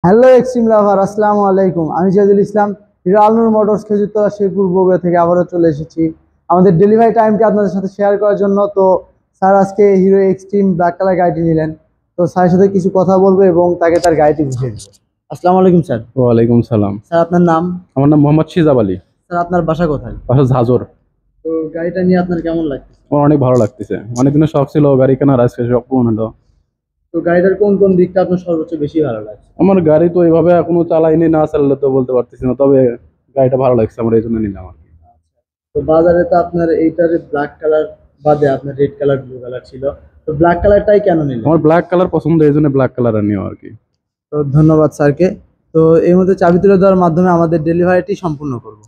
Hello extreme lover, আসসালামু আলাইকুম। আমি জিয়াদুল ইসলাম, হিরো আলনুর মোটরস খেজুরতলা শেরপুর বগুড়া থেকে আবারও চলে এসেছি আমাদের ডেলিভারি টাইমটি আপনাদের সাথে শেয়ার করার জন্য। তো স্যার আজকে হিরো এক্সট্রিম ব্ল্যাক কালার গাড়িটি নিলেন, তো স্যারের সাথে কিছু কথা বলবো এবং তাকে তার গাড়িটি বুঝিয়ে দেবো। আসসালামু আলাইকুম স্যার। ওয়ালাইকুম সালাম। স্যার আপনার নাম? আমার নাম মোহাম্মদ শিজাব আলী। স্যার আপনার বাসা কোথায়? বাসা ঝাজর। তো গাড়িটা নিয়ে আপনার কেমন লাগছে? আমার অনেক ভালো লাগতেছে, অনেকদিনের শখ ছিল গাড়ি কেনার, আজকে শখ পূরণ হলো। তো গাড়িটার কোন কোন দিকটা আপনার সর্বোচ্চ বেশি ভালো লাগছে? আমার গাড়ি তো এইভাবে এখনো চালাইনি, না চালালে তো বলতে পারতেছি না, তবে গাড়িটা ভালো লাগছে আমার, এই জন্য নিলাম আর কি। তো বাজারে তো আপনার এইটার ব্ল্যাক কালার বাদে আপনার রেড কালার, ব্লু কালার ছিল, তো ব্ল্যাক কালারটাই কেন নিলেন? আমার ব্ল্যাক কালার পছন্দ, এই জন্য ব্ল্যাক কালার নিও আর কি। তো ধন্যবাদ স্যারকে। তো এই মধ্যে চাবি তুলে দেওয়ার মাধ্যমে আমাদের ডেলিভারিটি সম্পূর্ণ করব।